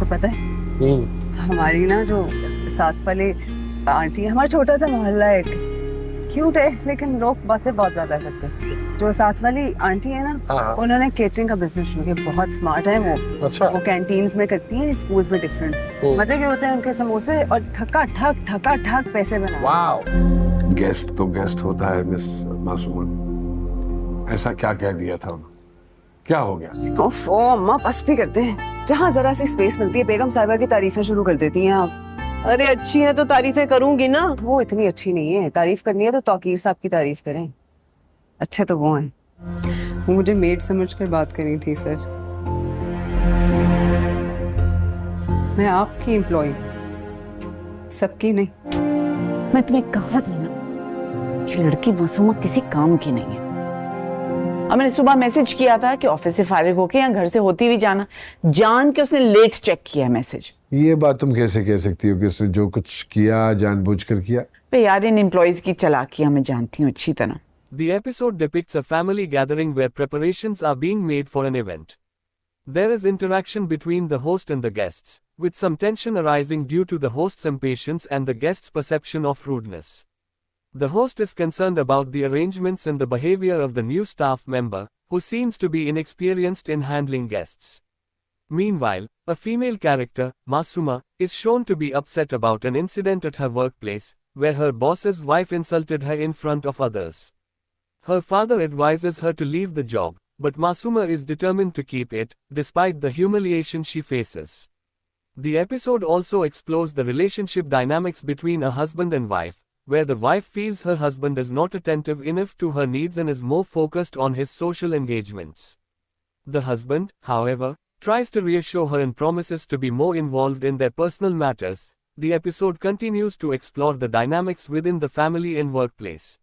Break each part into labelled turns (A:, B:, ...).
A: पता है हमारी ना जो साथ वाली आंटी है, हमारा छोटा सा मोहल्ला है, क्यूट है लेकिन लोग बातें बहुत ज्यादा करते हैं। जो साथ वाली आंटी है ना,
B: हाँ।
A: उन्होंने केटरिंग का बिजनेस शुरू किया। बहुत स्मार्ट है वो।
B: अच्छा।
A: वो कैंटीन्स में करती है, स्कूल्स में डिफरेंट। मजे के होते हैं उनके समोसे, और ठका ठक पैसे बना।
B: वाओ।
C: गेस्ट तो गेस्ट होता है मिस मासूमा। ऐसा क्या कह दिया था उन्होंने? क्या हो गया?
A: ओफो अम्मा, बस भी करते हैं। जहाँ जरा सी स्पेस मिलती है बेगम साहिबा की तारीफें शुरू कर देती हैं आप।
D: अरे अच्छी है तो तारीफें करूंगी ना।
A: वो इतनी अच्छी नहीं है, तारीफ करनी है तो तौकीर साहब की तारीफ करें। अच्छे तो वो हैं। वो मुझे मेड समझकर बात करी थी सर। मैं आपकी एम्प्लॉय, सबकी नहीं।
D: मैं तुम्हें कहा था ना, ये लड़की मासूमा किसी काम की नहीं है। और मैंने सुबह मैसेज किया था कि ऑफिस से फारिग होके या घर से होती हुई जाना, जान के उसने लेट चेक किया मैसेज।
C: ये बात तुम कैसे कह सकती हो कि उसने जो कुछ किया जानबूझकर किया?
D: पे यार, इन एम्प्लॉइज की चालाकियां मैं जानती हूँ अच्छी तरह।
E: The episode depicts a family gathering where preparations are being made for an event. There is interaction between the host and the guests, with some tension arising due to the host's impatience and the guest's perception of rudeness. The host is concerned about the arrangements and the behavior of the new staff member, who seems to be inexperienced in handling guests. Meanwhile, a female character, Masuma, is shown to be upset about an incident at her workplace, where her boss's wife insulted her in front of others. Her father advises her to leave the job, but Masuma is determined to keep it, despite the humiliation she faces. The episode also explores the relationship dynamics between a husband and wife, where the wife feels her husband is not attentive enough to her needs and is more focused on his social engagements. The husband, however, tries to reassure her and promises to be more involved in their personal matters. The episode continues to explore the dynamics within the family and workplace.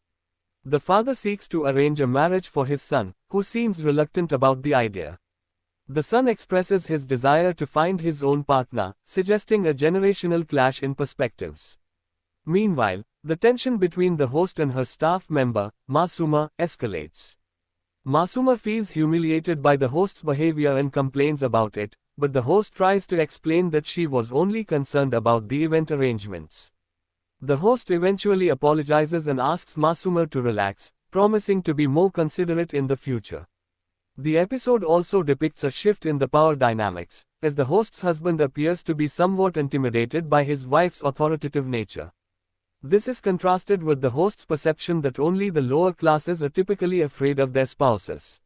E: The father seeks to arrange a marriage for his son, who seems reluctant about the idea. The son expresses his desire to find his own partner, suggesting a generational clash in perspectives. Meanwhile, the tension between the host and her staff member, Masuma, escalates. Masuma feels humiliated by the host's behavior and complains about it, but the host tries to explain that she was only concerned about the event arrangements. The host eventually apologizes and asks Masuma to relax, promising to be more considerate in the future. The episode also depicts a shift in the power dynamics, as the host's husband appears to be somewhat intimidated by his wife's authoritative nature. This is contrasted with the host's perception that only the lower classes are typically afraid of their spouses.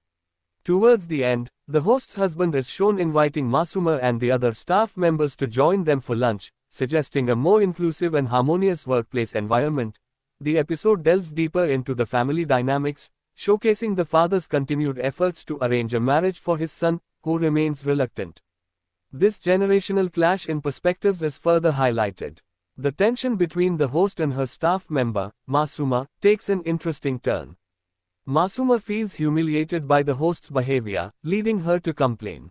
E: Towards the end, the host's husband is shown inviting Masuma and the other staff members to join them for lunch, suggesting a more inclusive and harmonious workplace environment. The episode delves deeper into the family dynamics, showcasing the father's continued efforts to arrange a marriage for his son, who remains reluctant. This generational clash in perspectives is further highlighted. The tension between the host and her staff member, Masuma, takes an interesting turn. Masuma feels humiliated by the host's behavior, leading her to complain.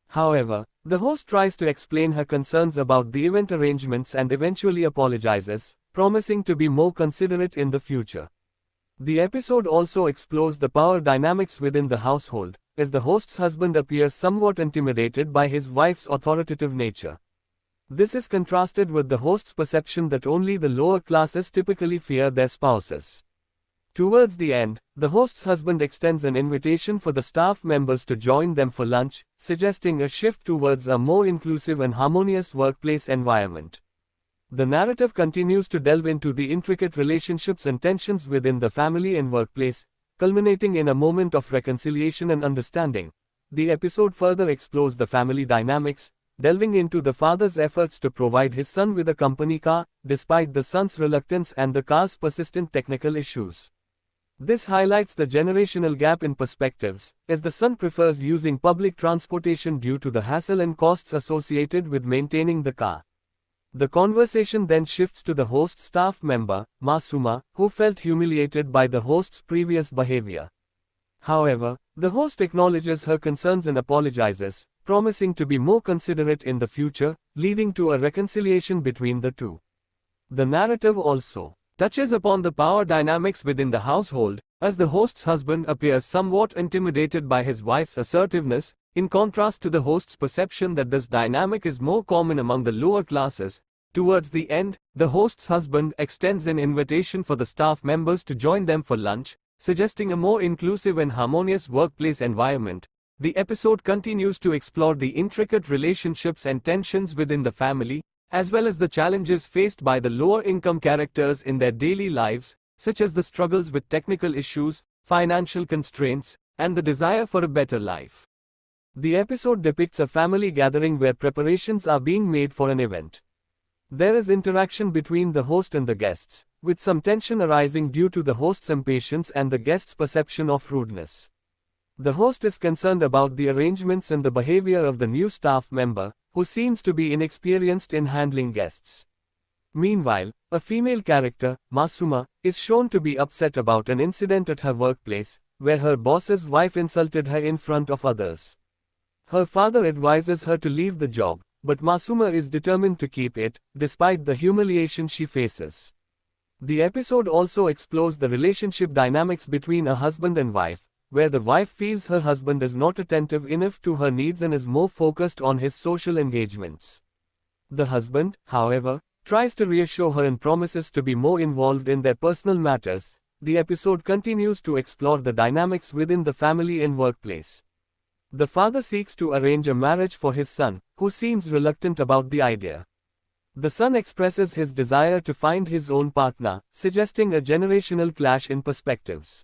E: However, the host tries to explain her concerns about the event arrangements and eventually apologizes, promising to be more considerate in the future. The episode also explores the power dynamics within the household, as the host's husband appears somewhat intimidated by his wife's authoritative nature. This is contrasted with the host's perception that only the lower classes typically fear their spouses. Towards the end, the host's husband extends an invitation for the staff members to join them for lunch, suggesting a shift towards a more inclusive and harmonious workplace environment. The narrative continues to delve into the intricate relationships and tensions within the family and workplace, culminating in a moment of reconciliation and understanding. The episode further explores the family dynamics, delving into the father's efforts to provide his son with a company car, despite the son's reluctance and the car's persistent technical issues. This highlights the generational gap in perspectives, as the son prefers using public transportation due to the hassle and costs associated with maintaining the car. The conversation then shifts to the host staff member, Masuma, who felt humiliated by the host's previous behavior. However, the host acknowledges her concerns and apologizes, promising to be more considerate in the future, leading to a reconciliation between the two. The narrative also touches upon the power dynamics within the household, as the host's husband appears somewhat intimidated by his wife's assertiveness, in contrast to the host's perception that this dynamic is more common among the lower classes. Towards the end, the host's husband extends an invitation for the staff members to join them for lunch, suggesting a more inclusive and harmonious workplace environment. The episode continues to explore the intricate relationships and tensions within the family, as well as the challenges faced by the lower-income characters in their daily lives, such as the struggles with technical issues, financial constraints, and the desire for a better life. The episode depicts a family gathering where preparations are being made for an event. There is interaction between the host and the guests, with some tension arising due to the host's impatience and the guest's perception of rudeness. The host is concerned about the arrangements and the behavior of the new staff member, who seems to be inexperienced in handling guests. Meanwhile, a female character, Masuma, is shown to be upset about an incident at her workplace, where her boss's wife insulted her in front of others. Her father advises her to leave the job, but Masuma is determined to keep it, despite the humiliation she faces. The episode also explores the relationship dynamics between a husband and wife, where the wife feels her husband is not attentive enough to her needs and is more focused on his social engagements. The husband, however, tries to reassure her and promises to be more involved in their personal matters. The episode continues to explore the dynamics within the family and workplace. The father seeks to arrange a marriage for his son, who seems reluctant about the idea. The son expresses his desire to find his own partner, suggesting a generational clash in perspectives.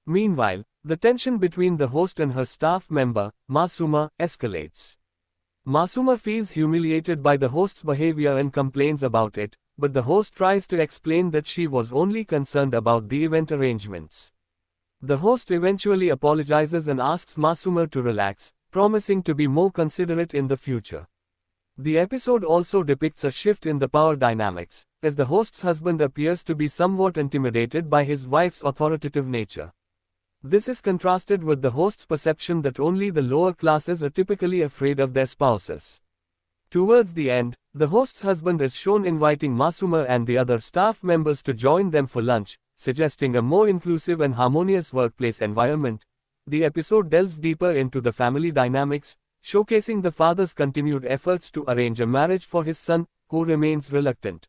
E: Meanwhile, the tension between the host and her staff member, Masuma, escalates. Masuma feels humiliated by the host's behavior and complains about it, but the host tries to explain that she was only concerned about the event arrangements. The host eventually apologizes and asks Masuma to relax, promising to be more considerate in the future. The episode also depicts a shift in the power dynamics, as the host's husband appears to be somewhat intimidated by his wife's authoritative nature. This is contrasted with the host's perception that only the lower classes are typically afraid of their spouses. Towards the end, the host's husband is shown inviting Masuma and the other staff members to join them for lunch, suggesting a more inclusive and harmonious workplace environment. The episode delves deeper into the family dynamics, showcasing the father's continued efforts to arrange a marriage for his son, who remains reluctant.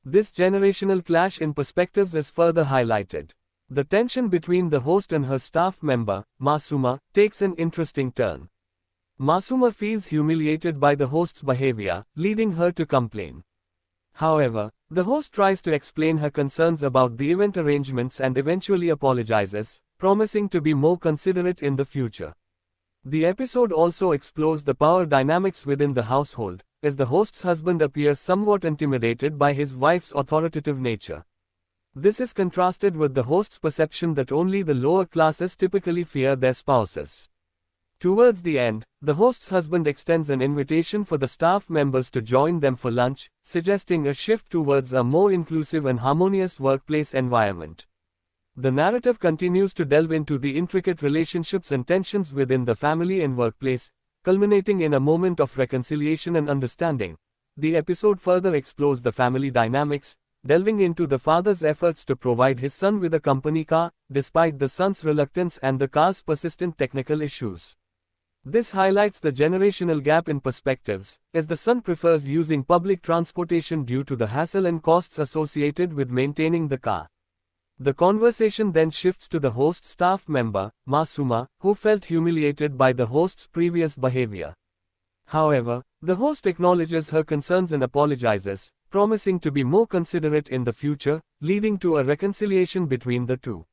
E: This generational clash in perspectives is further highlighted. The tension between the host and her staff member, Masuma, takes an interesting turn. Masuma feels humiliated by the host's behavior, leading her to complain. However, the host tries to explain her concerns about the event arrangements and eventually apologizes, promising to be more considerate in the future. The episode also explores the power dynamics within the household, as the host's husband appears somewhat intimidated by his wife's authoritative nature. This is contrasted with the host's perception that only the lower classes typically fear their spouses. Towards the end, the host's husband extends an invitation for the staff members to join them for lunch, suggesting a shift towards a more inclusive and harmonious workplace environment. The narrative continues to delve into the intricate relationships and tensions within the family and workplace, culminating in a moment of reconciliation and understanding. The episode further explores the family dynamics, delving into the father's efforts to provide his son with a company car, despite the son's reluctance and the car's persistent technical issues. This highlights the generational gap in perspectives, as the son prefers using public transportation due to the hassle and costs associated with maintaining the car. The conversation then shifts to the host staff member, Masuma, who felt humiliated by the host's previous behavior. However, the host acknowledges her concerns and apologizes, promising to be more considerate in the future, leading to a reconciliation between the two.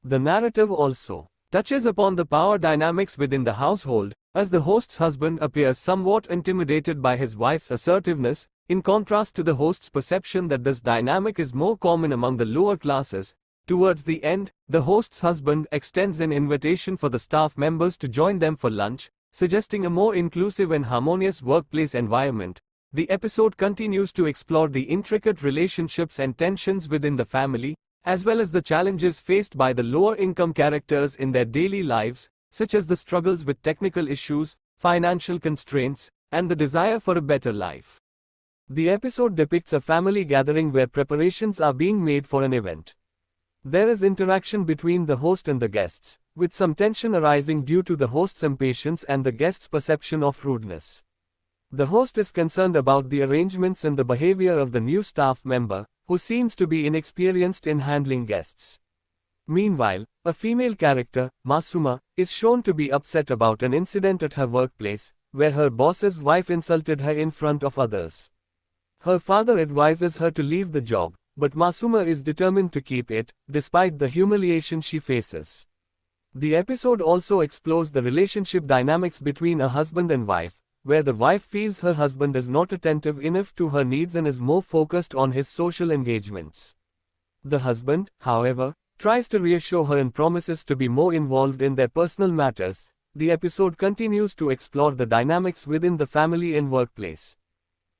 E: The narrative also touches upon the power dynamics within the household, as the host's husband appears somewhat intimidated by his wife's assertiveness, in contrast to the host's perception that this dynamic is more common among the lower classes. Towards the end, the host's husband extends an invitation for the staff members to join them for lunch, suggesting a more inclusive and harmonious workplace environment. The episode continues to explore the intricate relationships and tensions within the family, as well as the challenges faced by the lower-income characters in their daily lives, such as the struggles with technical issues, financial constraints, and the desire for a better life. The episode depicts a family gathering where preparations are being made for an event. There is interaction between the host and the guests, with some tension arising due to the host's impatience and the guest's perception of rudeness. The host is concerned about the arrangements and the behavior of the new staff member, who seems to be inexperienced in handling guests. Meanwhile, a female character, Masuma, is shown to be upset about an incident at her workplace, where her boss's wife insulted her in front of others. Her father advises her to leave the job, but Masuma is determined to keep it, despite the humiliation she faces. The episode also explores the relationship dynamics between a husband and wife, where the wife feels her husband is not attentive enough to her needs and is more focused on his social engagements. The husband, however, tries to reassure her and promises to be more involved in their personal matters. The episode continues to explore the dynamics within the family and workplace.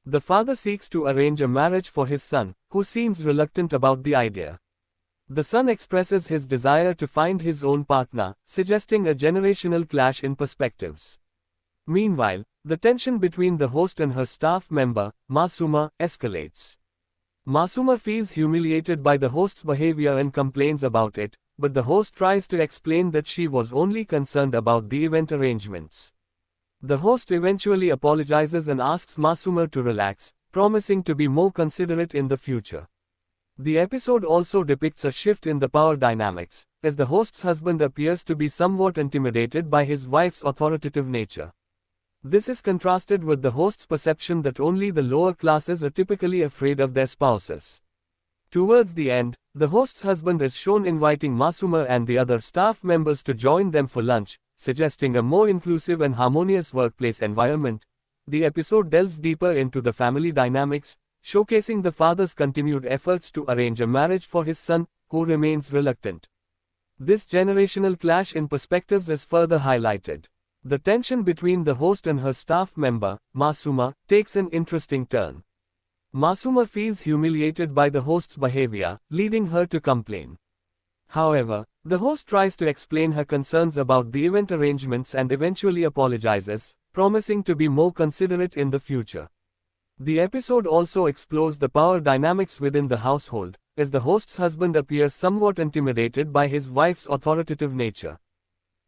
E: The father seeks to arrange a marriage for his son, who seems reluctant about the idea. The son expresses his desire to find his own partner, suggesting a generational clash in perspectives. Meanwhile, the tension between the host and her staff member, Masuma, escalates. Masuma feels humiliated by the host's behavior and complains about it, but the host tries to explain that she was only concerned about the event arrangements. The host eventually apologizes and asks Masuma to relax, promising to be more considerate in the future. The episode also depicts a shift in the power dynamics, as the host's husband appears to be somewhat intimidated by his wife's authoritative nature. This is contrasted with the host's perception that only the lower classes are typically afraid of their spouses. Towards the end, the host's husband is shown inviting Masuma and the other staff members to join them for lunch, suggesting a more inclusive and harmonious workplace environment. The episode delves deeper into the family dynamics, showcasing the father's continued efforts to arrange a marriage for his son, who remains reluctant. This generational clash in perspectives is further highlighted. The tension between the host and her staff member, Masuma, takes an interesting turn. Masuma feels humiliated by the host's behavior, leading her to complain. However, the host tries to explain her concerns about the event arrangements and eventually apologizes, promising to be more considerate in the future. The episode also explores the power dynamics within the household, as the host's husband appears somewhat intimidated by his wife's authoritative nature.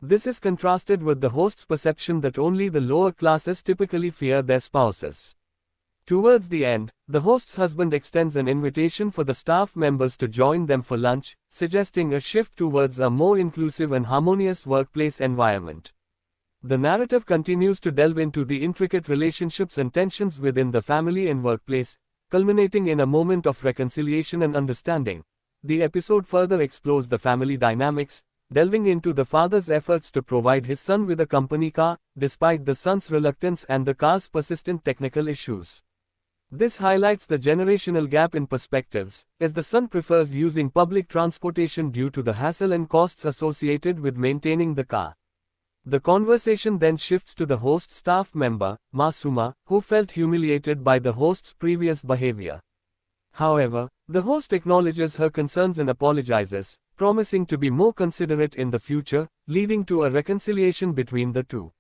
E: This is contrasted with the host's perception that only the lower classes typically fear their spouses. Towards the end, the host's husband extends an invitation for the staff members to join them for lunch, suggesting a shift towards a more inclusive and harmonious workplace environment. The narrative continues to delve into the intricate relationships and tensions within the family and workplace, culminating in a moment of reconciliation and understanding. The episode further explores the family dynamics, delving into the father's efforts to provide his son with a company car, despite the son's reluctance and the car's persistent technical issues. This highlights the generational gap in perspectives, as the son prefers using public transportation due to the hassle and costs associated with maintaining the car. The conversation then shifts to the host staff member, Masuma, who felt humiliated by the host's previous behavior. However, the host acknowledges her concerns and apologizes, promising to be more considerate in the future, leading to a reconciliation between the two.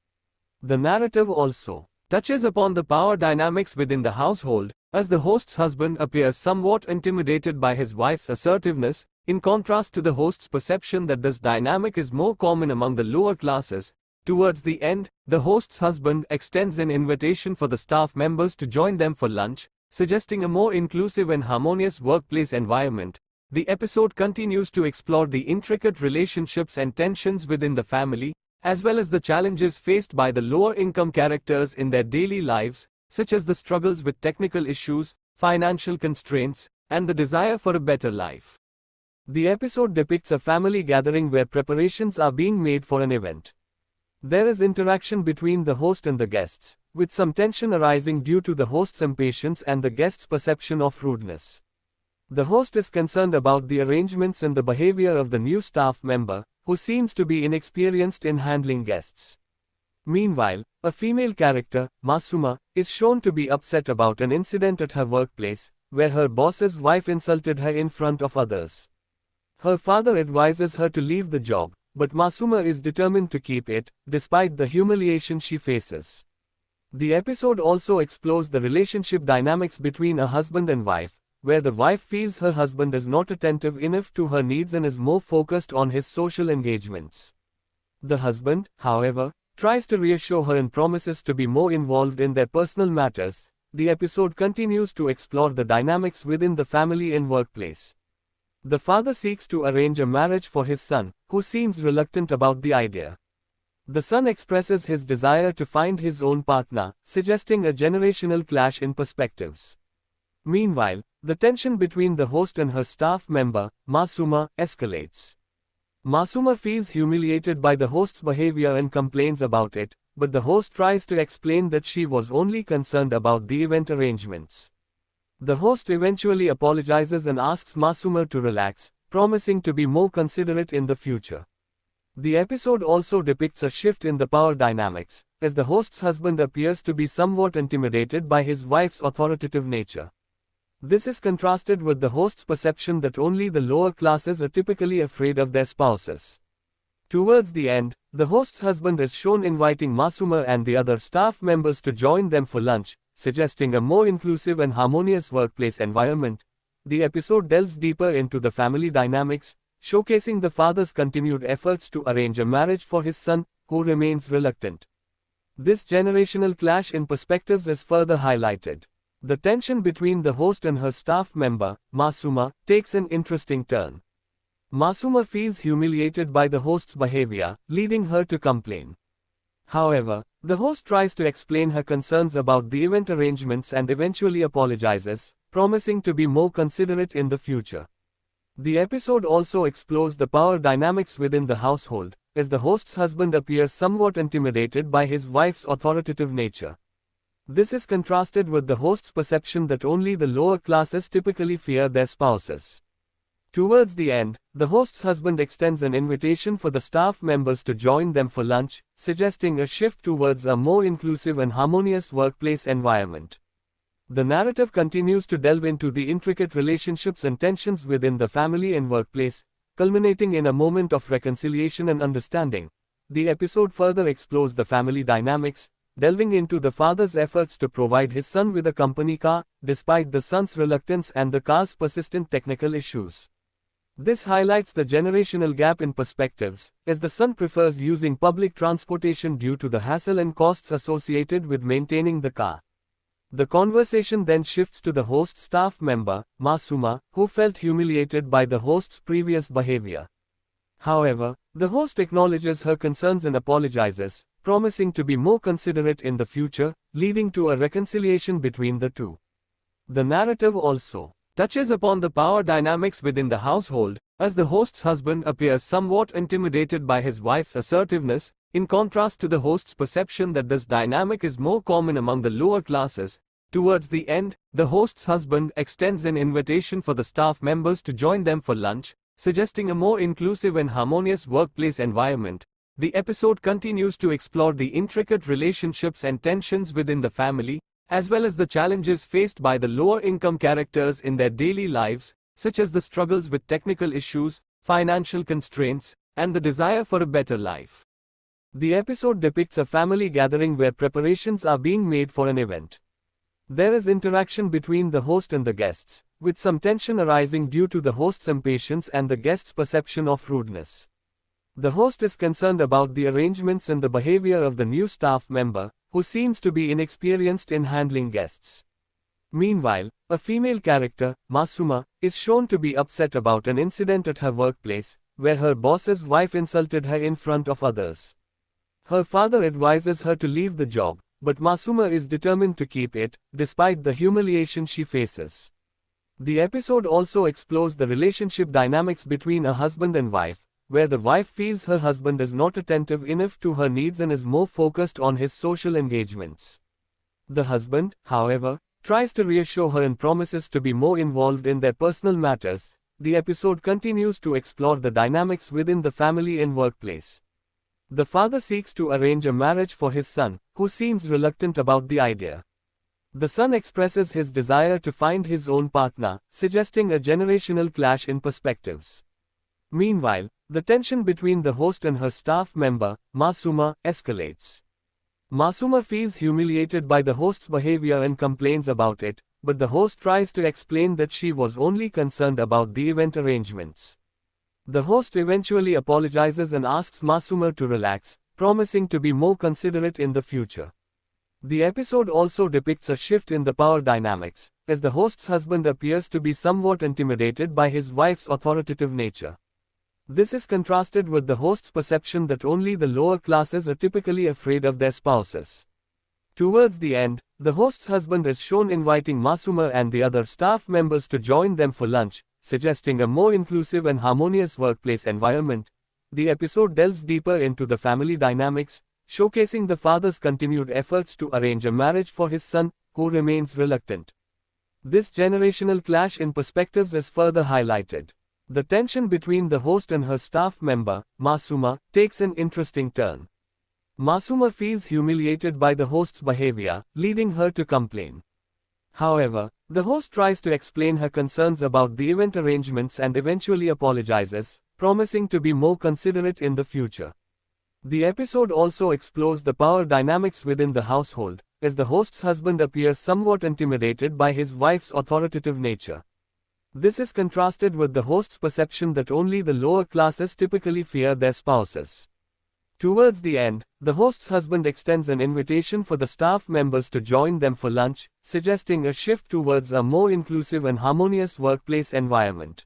E: The narrative also touches upon the power dynamics within the household, as the host's husband appears somewhat intimidated by his wife's assertiveness, in contrast to the host's perception that this dynamic is more common among the lower classes. Towards the end, the host's husband extends an invitation for the staff members to join them for lunch, suggesting a more inclusive and harmonious workplace environment. The episode continues to explore the intricate relationships and tensions within the family, as well as the challenges faced by the lower-income characters in their daily lives, such as the struggles with technical issues, financial constraints, and the desire for a better life. The episode depicts a family gathering where preparations are being made for an event. There is interaction between the host and the guests, with some tension arising due to the host's impatience and the guest's perception of rudeness. The host is concerned about the arrangements and the behavior of the new staff member, who seems to be inexperienced in handling guests. Meanwhile, a female character, Masuma, is shown to be upset about an incident at her workplace, where her boss's wife insulted her in front of others. Her father advises her to leave the job, but Masuma is determined to keep it, despite the humiliation she faces. The episode also explores the relationship dynamics between a husband and wife, where the wife feels her husband is not attentive enough to her needs and is more focused on his social engagements. The husband, however, tries to reassure her and promises to be more involved in their personal matters. The episode continues to explore the dynamics within the family and workplace. The father seeks to arrange a marriage for his son, who seems reluctant about the idea. The son expresses his desire to find his own partner, suggesting a generational clash in perspectives. Meanwhile, the tension between the host and her staff member, Masuma, escalates. Masuma feels humiliated by the host's behavior and complains about it, but the host tries to explain that she was only concerned about the event arrangements. The host eventually apologizes and asks Masuma to relax, promising to be more considerate in the future. The episode also depicts a shift in the power dynamics, as the host's husband appears to be somewhat intimidated by his wife's authoritative nature. This is contrasted with the host's perception that only the lower classes are typically afraid of their spouses. Towards the end, the host's husband is shown inviting Masuma and the other staff members to join them for lunch, suggesting a more inclusive and harmonious workplace environment. The episode delves deeper into the family dynamics, showcasing the father's continued efforts to arrange a marriage for his son, who remains reluctant. This generational clash in perspectives is further highlighted. The tension between the host and her staff member, Masuma, takes an interesting turn. Masuma feels humiliated by the host's behavior, leading her to complain. However, the host tries to explain her concerns about the event arrangements and eventually apologizes, promising to be more considerate in the future. The episode also explores the power dynamics within the household, as the host's husband appears somewhat intimidated by his wife's authoritative nature. This is contrasted with the host's perception that only the lower classes typically fear their spouses. Towards the end, the host's husband extends an invitation for the staff members to join them for lunch, suggesting a shift towards a more inclusive and harmonious workplace environment. The narrative continues to delve into the intricate relationships and tensions within the family and workplace, culminating in a moment of reconciliation and understanding. The episode further explores the family dynamics, delving into the father's efforts to provide his son with a company car, despite the son's reluctance and the car's persistent technical issues. This highlights the generational gap in perspectives, as the son prefers using public transportation due to the hassle and costs associated with maintaining the car. The conversation then shifts to the host's staff member, Masuma, who felt humiliated by the host's previous behavior. However, the host acknowledges her concerns and apologizes, promising to be more considerate in the future, leading to a reconciliation between the two. The narrative also touches upon the power dynamics within the household, as the host's husband appears somewhat intimidated by his wife's assertiveness, in contrast to the host's perception that this dynamic is more common among the lower classes. Towards the end, the host's husband extends an invitation for the staff members to join them for lunch, suggesting a more inclusive and harmonious workplace environment. The episode continues to explore the intricate relationships and tensions within the family, as well as the challenges faced by the lower-income characters in their daily lives, such as the struggles with technical issues, financial constraints, and the desire for a better life. The episode depicts a family gathering where preparations are being made for an event. There is interaction between the host and the guests, with some tension arising due to the host's impatience and the guest's perception of rudeness. The host is concerned about the arrangements and the behavior of the new staff member, who seems to be inexperienced in handling guests. Meanwhile, a female character, Masuma, is shown to be upset about an incident at her workplace, where her boss's wife insulted her in front of others. Her father advises her to leave the job, but Masuma is determined to keep it, despite the humiliation she faces. The episode also explores the relationship dynamics between a husband and wife, where the wife feels her husband is not attentive enough to her needs and is more focused on his social engagements. The husband, however, tries to reassure her and promises to be more involved in their personal matters. The episode continues to explore the dynamics within the family and workplace. The father seeks to arrange a marriage for his son, who seems reluctant about the idea. The son expresses his desire to find his own partner, suggesting a generational clash in perspectives. Meanwhile, the tension between the host and her staff member, Masuma, escalates. Masuma feels humiliated by the host's behavior and complains about it, but the host tries to explain that she was only concerned about the event arrangements. The host eventually apologizes and asks Masuma to relax, promising to be more considerate in the future. The episode also depicts a shift in the power dynamics, as the host's husband appears to be somewhat intimidated by his wife's authoritative nature. This is contrasted with the host's perception that only the lower classes are typically afraid of their spouses. Towards the end, the host's husband is shown inviting Masuma and the other staff members to join them for lunch, suggesting a more inclusive and harmonious workplace environment. The episode delves deeper into the family dynamics, showcasing the father's continued efforts to arrange a marriage for his son, who remains reluctant. This generational clash in perspectives is further highlighted. The tension between the host and her staff member, Masuma, takes an interesting turn. Masuma feels humiliated by the host's behavior, leading her to complain. However, the host tries to explain her concerns about the event arrangements and eventually apologizes, promising to be more considerate in the future. The episode also explores the power dynamics within the household, as the host's husband appears somewhat intimidated by his wife's authoritative nature. This is contrasted with the host's perception that only the lower classes typically fear their spouses. Towards the end, the host's husband extends an invitation for the staff members to join them for lunch, suggesting a shift towards a more inclusive and harmonious workplace environment.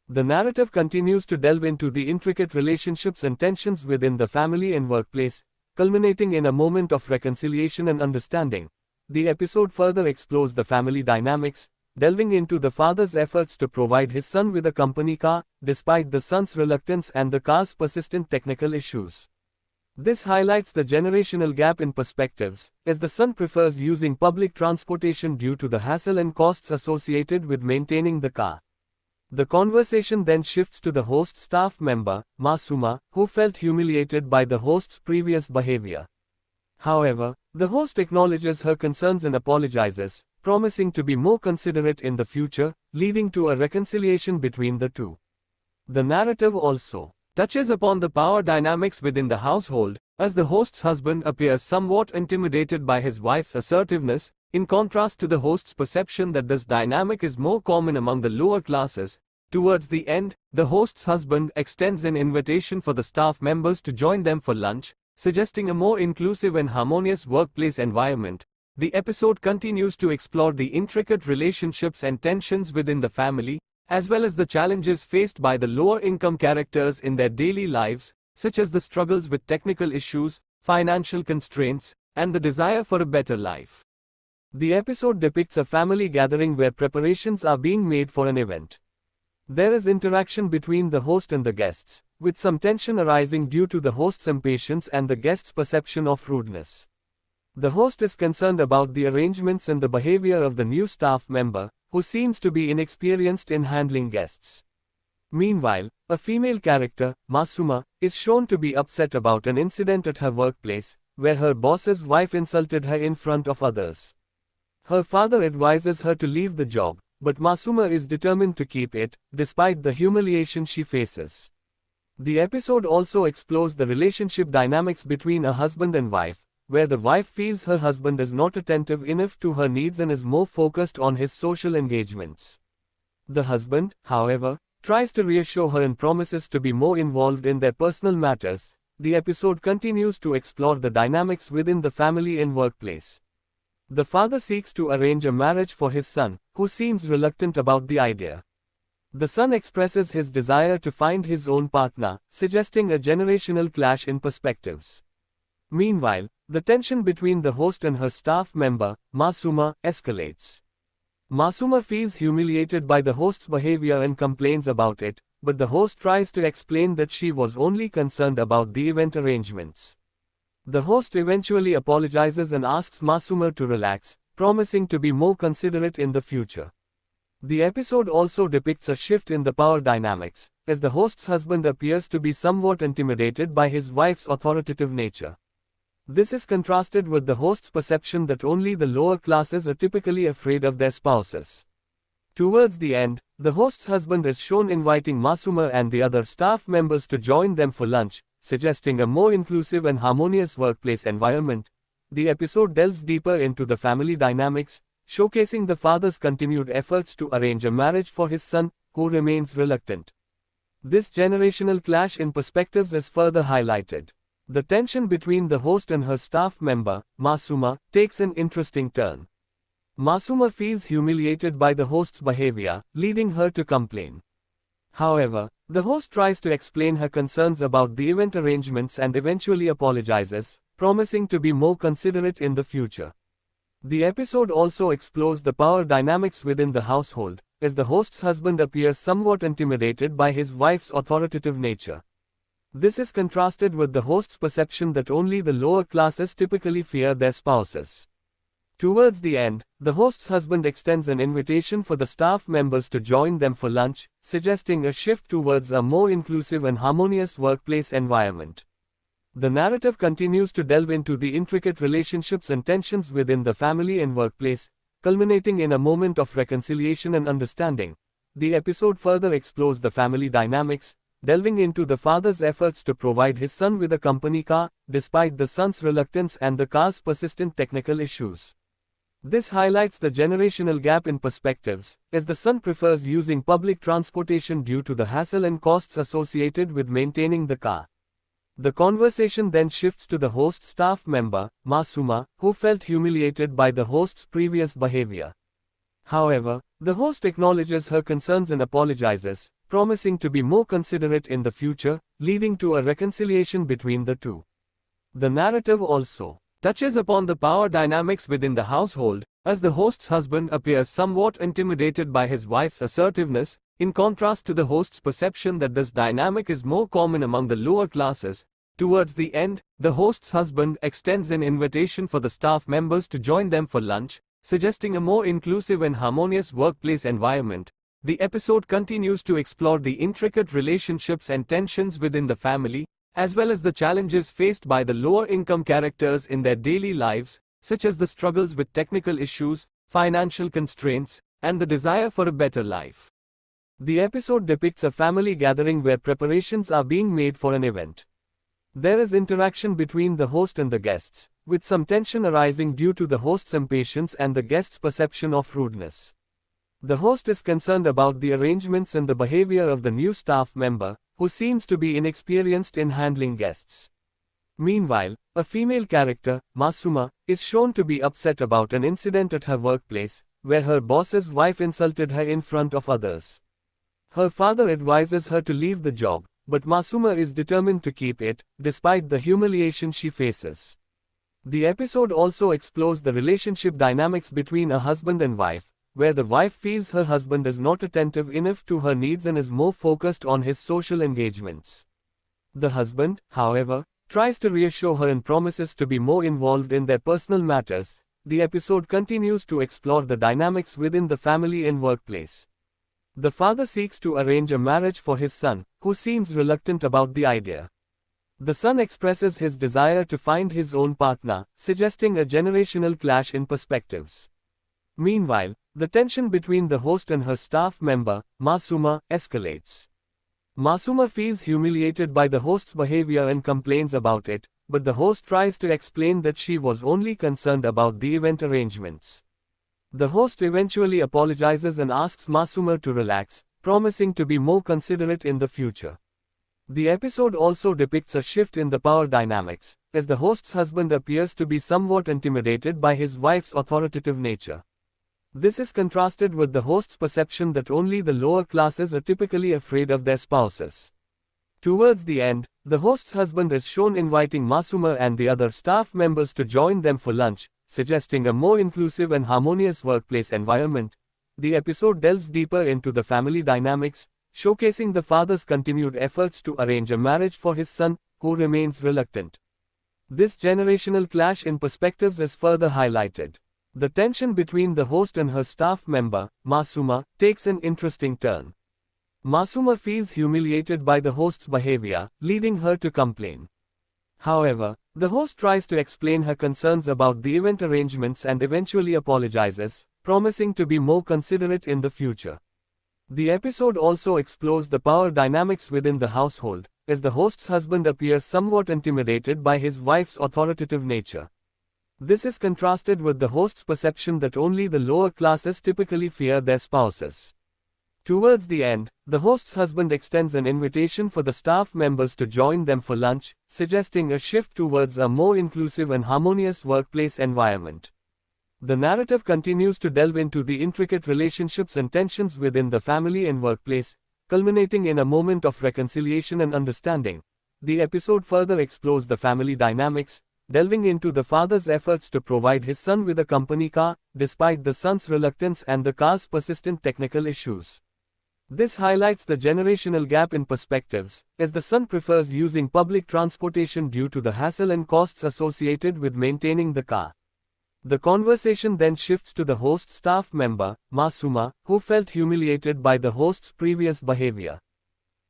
E: The narrative continues to delve into the intricate relationships and tensions within the family and workplace, culminating in a moment of reconciliation and understanding. The episode further explores the family dynamics, delving into the father's efforts to provide his son with a company car, despite the son's reluctance and the car's persistent technical issues. This highlights the generational gap in perspectives, as the son prefers using public transportation due to the hassle and costs associated with maintaining the car. The conversation then shifts to the host's staff member, Masuma, who felt humiliated by the host's previous behavior. However, the host acknowledges her concerns and apologizes, promising to be more considerate in the future, leading to a reconciliation between the two. The narrative also touches upon the power dynamics within the household, as the host's husband appears somewhat intimidated by his wife's assertiveness, in contrast to the host's perception that this dynamic is more common among the lower classes. Towards the end, the host's husband extends an invitation for the staff members to join them for lunch, suggesting a more inclusive and harmonious workplace environment. The episode continues to explore the intricate relationships and tensions within the family, as well as the challenges faced by the lower-income characters in their daily lives, such as the struggles with technical issues, financial constraints, and the desire for a better life. The episode depicts a family gathering where preparations are being made for an event. There is interaction between the host and the guests, with some tension arising due to the host's impatience and the guest's perception of rudeness. The host is concerned about the arrangements and the behavior of the new staff member, who seems to be inexperienced in handling guests. Meanwhile, a female character, Masuma, is shown to be upset about an incident at her workplace, where her boss's wife insulted her in front of others. Her father advises her to leave the job, but Masuma is determined to keep it, despite the humiliation she faces. The episode also explores the relationship dynamics between a husband and wife, where the wife feels her husband is not attentive enough to her needs and is more focused on his social engagements. The husband, however, tries to reassure her and promises to be more involved in their personal matters. The episode continues to explore the dynamics within the family and workplace. The father seeks to arrange a marriage for his son, who seems reluctant about the idea. The son expresses his desire to find his own partner, suggesting a generational clash in perspectives. Meanwhile, the tension between the host and her staff member, Masuma, escalates. Masuma feels humiliated by the host's behavior and complains about it, but the host tries to explain that she was only concerned about the event arrangements. The host eventually apologizes and asks Masuma to relax, promising to be more considerate in the future. The episode also depicts a shift in the power dynamics, as the host's husband appears to be somewhat intimidated by his wife's authoritative nature. This is contrasted with the host's perception that only the lower classes are typically afraid of their spouses. Towards the end, the host's husband is shown inviting Masuma and the other staff members to join them for lunch, suggesting a more inclusive and harmonious workplace environment. The episode delves deeper into the family dynamics, showcasing the father's continued efforts to arrange a marriage for his son, who remains reluctant. This generational clash in perspectives is further highlighted. The tension between the host and her staff member, Masuma, takes an interesting turn. Masuma feels humiliated by the host's behavior, leading her to complain. However, the host tries to explain her concerns about the event arrangements and eventually apologizes, promising to be more considerate in the future. The episode also explores the power dynamics within the household, as the host's husband appears somewhat intimidated by his wife's authoritative nature. This is contrasted with the host's perception that only the lower classes typically fear their spouses. Towards the end, the host's husband extends an invitation for the staff members to join them for lunch, suggesting a shift towards a more inclusive and harmonious workplace environment. The narrative continues to delve into the intricate relationships and tensions within the family and workplace, culminating in a moment of reconciliation and understanding. The episode further explores the family dynamics, delving into the father's efforts to provide his son with a company car, despite the son's reluctance and the car's persistent technical issues. This highlights the generational gap in perspectives, as the son prefers using public transportation due to the hassle and costs associated with maintaining the car. The conversation then shifts to the host's staff member, Masuma, who felt humiliated by the host's previous behavior. However, the host acknowledges her concerns and apologizes, promising to be more considerate in the future, leading to a reconciliation between the two. The narrative also touches upon the power dynamics within the household, as the host's husband appears somewhat intimidated by his wife's assertiveness, in contrast to the host's perception that this dynamic is more common among the lower classes. Towards the end, the host's husband extends an invitation for the staff members to join them for lunch, suggesting a more inclusive and harmonious workplace environment. The episode continues to explore the intricate relationships and tensions within the family, as well as the challenges faced by the lower-income characters in their daily lives, such as the struggles with technical issues, financial constraints, and the desire for a better life. The episode depicts a family gathering where preparations are being made for an event. There is interaction between the host and the guests, with some tension arising due to the host's impatience and the guest's perception of rudeness. The host is concerned about the arrangements and the behavior of the new staff member, who seems to be inexperienced in handling guests. Meanwhile, a female character, Masuma, is shown to be upset about an incident at her workplace, where her boss's wife insulted her in front of others. Her father advises her to leave the job, but Masuma is determined to keep it, despite the humiliation she faces. The episode also explores the relationship dynamics between a husband and wife, where the wife feels her husband is not attentive enough to her needs and is more focused on his social engagements. The husband, however, tries to reassure her and promises to be more involved in their personal matters. The episode continues to explore the dynamics within the family and workplace. The father seeks to arrange a marriage for his son, who seems reluctant about the idea. The son expresses his desire to find his own partner, suggesting a generational clash in perspectives. Meanwhile, the tension between the host and her staff member, Masuma, escalates. Masuma feels humiliated by the host's behavior and complains about it, but the host tries to explain that she was only concerned about the event arrangements. The host eventually apologizes and asks Masuma to relax, promising to be more considerate in the future. The episode also depicts a shift in the power dynamics, as the host's husband appears to be somewhat intimidated by his wife's authoritative nature. This is contrasted with the host's perception that only the lower classes are typically afraid of their spouses. Towards the end, the host's husband is shown inviting Masuma and the other staff members to join them for lunch, suggesting a more inclusive and harmonious workplace environment. The episode delves deeper into the family dynamics, showcasing the father's continued efforts to arrange a marriage for his son, who remains reluctant. This generational clash in perspectives is further highlighted. The tension between the host and her staff member, Masuma, takes an interesting turn. Masuma feels humiliated by the host's behavior, leading her to complain. However, the host tries to explain her concerns about the event arrangements and eventually apologizes, promising to be more considerate in the future. The episode also explores the power dynamics within the household, as the host's husband appears somewhat intimidated by his wife's authoritative nature. This is contrasted with the host's perception that only the lower classes typically fear their spouses. Towards the end, the host's husband extends an invitation for the staff members to join them for lunch, suggesting a shift towards a more inclusive and harmonious workplace environment. The narrative continues to delve into the intricate relationships and tensions within the family and workplace, culminating in a moment of reconciliation and understanding. The episode further explores the family dynamics, delving into the father's efforts to provide his son with a company car, despite the son's reluctance and the car's persistent technical issues. This highlights the generational gap in perspectives, as the son prefers using public transportation due to the hassle and costs associated with maintaining the car. The conversation then shifts to the host staff member, Masuma, who felt humiliated by the host's previous behavior.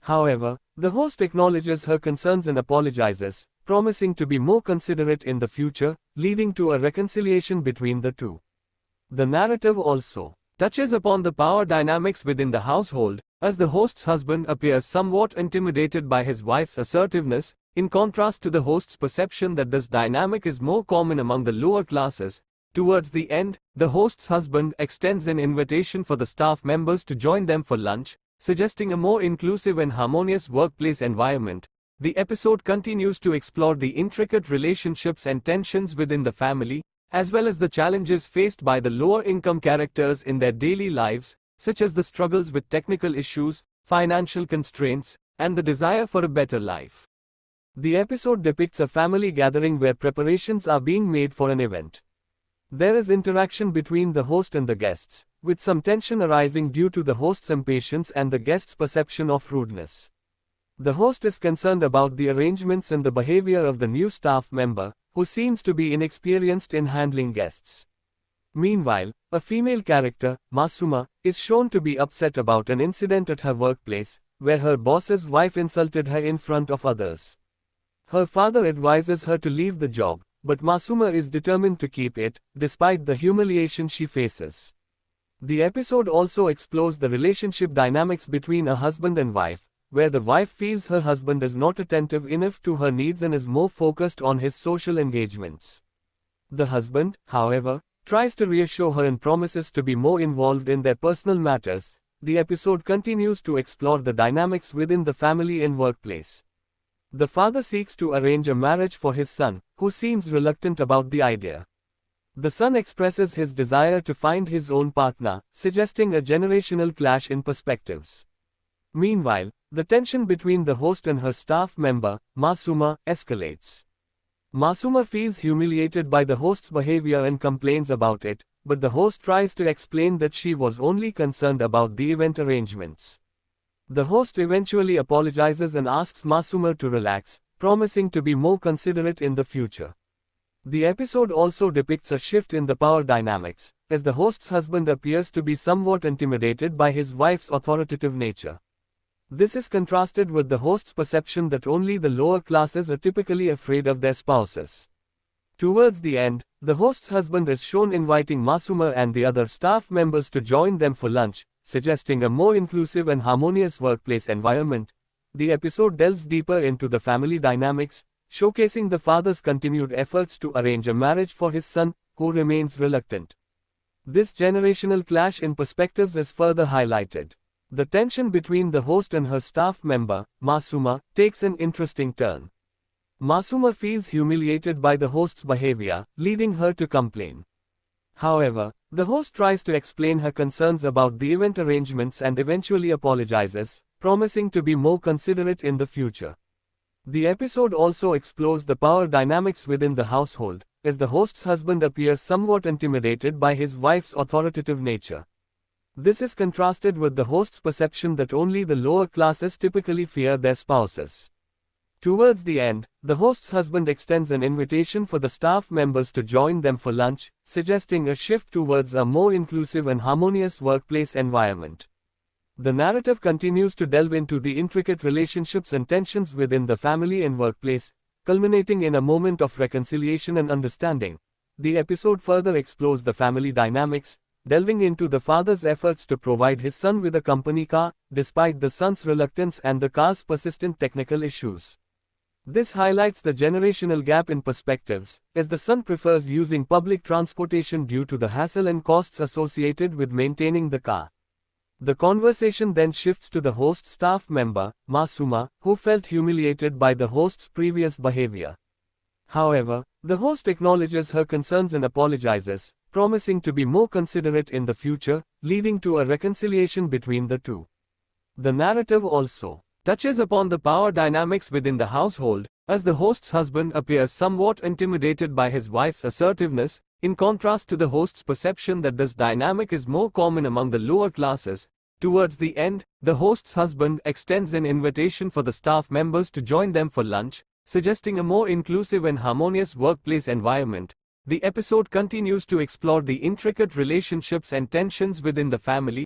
E: However, the host acknowledges her concerns and apologizes, promising to be more considerate in the future, leading to a reconciliation between the two. The narrative also touches upon the power dynamics within the household, as the host's husband appears somewhat intimidated by his wife's assertiveness, in contrast to the host's perception that this dynamic is more common among the lower classes. Towards the end, the host's husband extends an invitation for the staff members to join them for lunch, suggesting a more inclusive and harmonious workplace environment. The episode continues to explore the intricate relationships and tensions within the family, as well as the challenges faced by the lower-income characters in their daily lives, such as the struggles with technical issues, financial constraints, and the desire for a better life. The episode depicts a family gathering where preparations are being made for an event. There is interaction between the host and the guests, with some tension arising due to the host's impatience and the guest's perception of rudeness. The host is concerned about the arrangements and the behavior of the new staff member, who seems to be inexperienced in handling guests. Meanwhile, a female character, Masuma, is shown to be upset about an incident at her workplace, where her boss's wife insulted her in front of others. Her father advises her to leave the job, but Masuma is determined to keep it, despite the humiliation she faces. The episode also explores the relationship dynamics between a husband and wife, where the wife feels her husband is not attentive enough to her needs and is more focused on his social engagements. The husband, however, tries to reassure her and promises to be more involved in their personal matters. The episode continues to explore the dynamics within the family and workplace. The father seeks to arrange a marriage for his son, who seems reluctant about the idea. The son expresses his desire to find his own partner, suggesting a generational clash in perspectives. Meanwhile, the tension between the host and her staff member, Masuma, escalates. Masuma feels humiliated by the host's behavior and complains about it, but the host tries to explain that she was only concerned about the event arrangements. The host eventually apologizes and asks Masuma to relax, promising to be more considerate in the future. The episode also depicts a shift in the power dynamics, as the host's husband appears to be somewhat intimidated by his wife's authoritative nature. This is contrasted with the host's perception that only the lower classes are typically afraid of their spouses. Towards the end, the host's husband is shown inviting Masuma and the other staff members to join them for lunch, suggesting a more inclusive and harmonious workplace environment. The episode delves deeper into the family dynamics, showcasing the father's continued efforts to arrange a marriage for his son, who remains reluctant. This generational clash in perspectives is further highlighted. The tension between the host and her staff member, Masuma, takes an interesting turn. Masuma feels humiliated by the host's behavior, leading her to complain. However, the host tries to explain her concerns about the event arrangements and eventually apologizes, promising to be more considerate in the future. The episode also explores the power dynamics within the household, as the host's husband appears somewhat intimidated by his wife's authoritative nature. This is contrasted with the host's perception that only the lower classes typically fear their spouses. Towards the end, the host's husband extends an invitation for the staff members to join them for lunch, suggesting a shift towards a more inclusive and harmonious workplace environment. The narrative continues to delve into the intricate relationships and tensions within the family and workplace, culminating in a moment of reconciliation and understanding. The episode further explores the family dynamics, delving into the father's efforts to provide his son with a company car, despite the son's reluctance and the car's persistent technical issues. This highlights the generational gap in perspectives, as the son prefers using public transportation due to the hassle and costs associated with maintaining the car. The conversation then shifts to the host staff member, Masuma, who felt humiliated by the host's previous behavior. However, the host acknowledges her concerns and apologizes, promising to be more considerate in the future, leading to a reconciliation between the two. The narrative also touches upon the power dynamics within the household, as the host's husband appears somewhat intimidated by his wife's assertiveness, in contrast to the host's perception that this dynamic is more common among the lower classes. Towards the end, the host's husband extends an invitation for the staff members to join them for lunch, suggesting a more inclusive and harmonious workplace environment. The episode continues to explore the intricate relationships and tensions within the family,